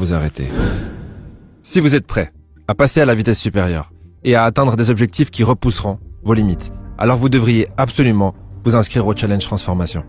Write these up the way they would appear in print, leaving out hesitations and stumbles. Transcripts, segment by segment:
vous arrêter. Si vous êtes prêt à passer à la vitesse supérieure et à atteindre des objectifs qui repousseront vos limites, alors vous devriez absolument vous inscrire au challenge transformation.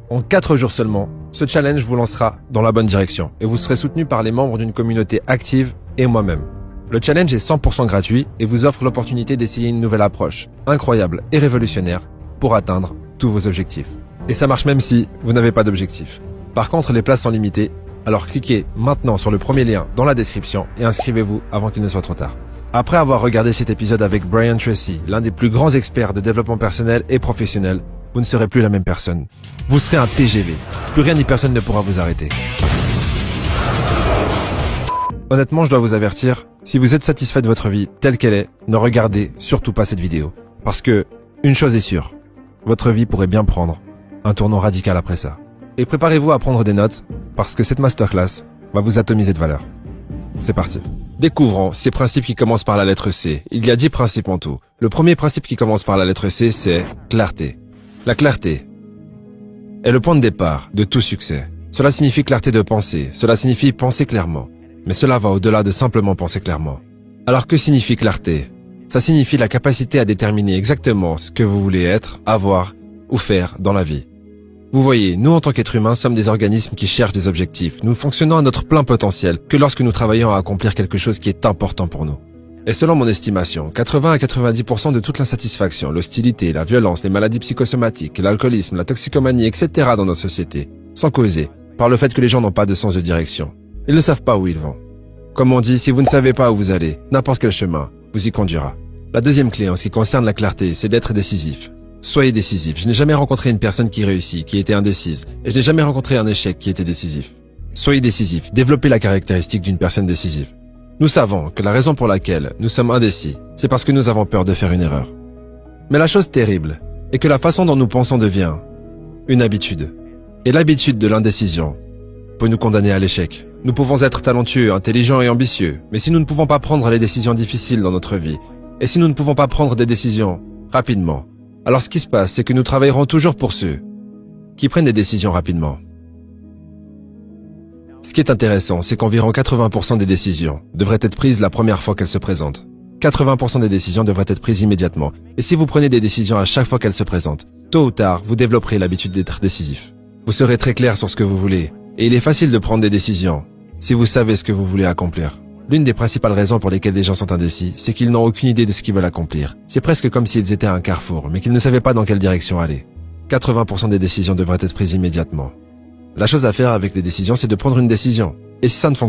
En 4 jours seulement, ce challenge vous lancera dans la bonne direction et vous serez soutenu par les membres d'une communauté active et moi-même. Le challenge est 100% gratuit et vous offre l'opportunité d'essayer une nouvelle approche, incroyable et révolutionnaire, pour atteindre tous vos objectifs. Et ça marche même si vous n'avez pas d'objectif. Par contre, les places sont limitées, alors cliquez maintenant sur le premier lien dans la description et inscrivez-vous avant qu'il ne soit trop tard. Après avoir regardé cet épisode avec Brian Tracy, l'un des plus grands experts de développement personnel et professionnel, vous ne serez plus la même personne. Vous serez un TGV. Plus rien ni personne ne pourra vous arrêter. Honnêtement, je dois vous avertir, si vous êtes satisfait de votre vie telle qu'elle est, ne regardez surtout pas cette vidéo. Parce que, une chose est sûre, votre vie pourrait bien prendre un tournant radical après ça. Et préparez-vous à prendre des notes, parce que cette masterclass va vous atomiser de valeur. C'est parti. Découvrons ces principes qui commencent par la lettre C. Il y a 10 principes en tout. Le premier principe qui commence par la lettre C, c'est clarté. La clarté est le point de départ de tout succès. Cela signifie clarté de pensée, cela signifie penser clairement. Mais cela va au-delà de simplement penser clairement. Alors que signifie clarté? Ça signifie la capacité à déterminer exactement ce que vous voulez être, avoir ou faire dans la vie. Vous voyez, nous en tant qu'êtres humains sommes des organismes qui cherchent des objectifs. Nous fonctionnons à notre plein potentiel que lorsque nous travaillons à accomplir quelque chose qui est important pour nous. Et selon mon estimation, 80 à 90% de toute l'insatisfaction, l'hostilité, la violence, les maladies psychosomatiques, l'alcoolisme, la toxicomanie, etc. dans nos sociétés sont causées par le fait que les gens n'ont pas de sens de direction. Ils ne savent pas où ils vont. Comme on dit, si vous ne savez pas où vous allez, n'importe quel chemin vous y conduira. La deuxième clé en ce qui concerne la clarté, c'est d'être décisif. Soyez décisif. Je n'ai jamais rencontré une personne qui réussit, qui était indécise, et je n'ai jamais rencontré un échec qui était décisif. Soyez décisif. Développez la caractéristique d'une personne décisive. Nous savons que la raison pour laquelle nous sommes indécis, c'est parce que nous avons peur de faire une erreur. Mais la chose terrible est que la façon dont nous pensons devient une habitude. Et l'habitude de l'indécision peut nous condamner à l'échec. Nous pouvons être talentueux, intelligents et ambitieux, mais si nous ne pouvons pas prendre les décisions difficiles dans notre vie, et si nous ne pouvons pas prendre des décisions rapidement, alors ce qui se passe, c'est que nous travaillerons toujours pour ceux qui prennent des décisions rapidement. Ce qui est intéressant, c'est qu'environ 80% des décisions devraient être prises la première fois qu'elles se présentent. 80% des décisions devraient être prises immédiatement. Et si vous prenez des décisions à chaque fois qu'elles se présentent, tôt ou tard, vous développerez l'habitude d'être décisif. Vous serez très clair sur ce que vous voulez. Et il est facile de prendre des décisions si vous savez ce que vous voulez accomplir. L'une des principales raisons pour lesquelles les gens sont indécis, c'est qu'ils n'ont aucune idée de ce qu'ils veulent accomplir. C'est presque comme s'ils étaient à un carrefour, mais qu'ils ne savaient pas dans quelle direction aller. 80% des décisions devraient être prises immédiatement. La chose à faire avec les décisions, c'est de prendre une décision. Et si ça ne fonctionne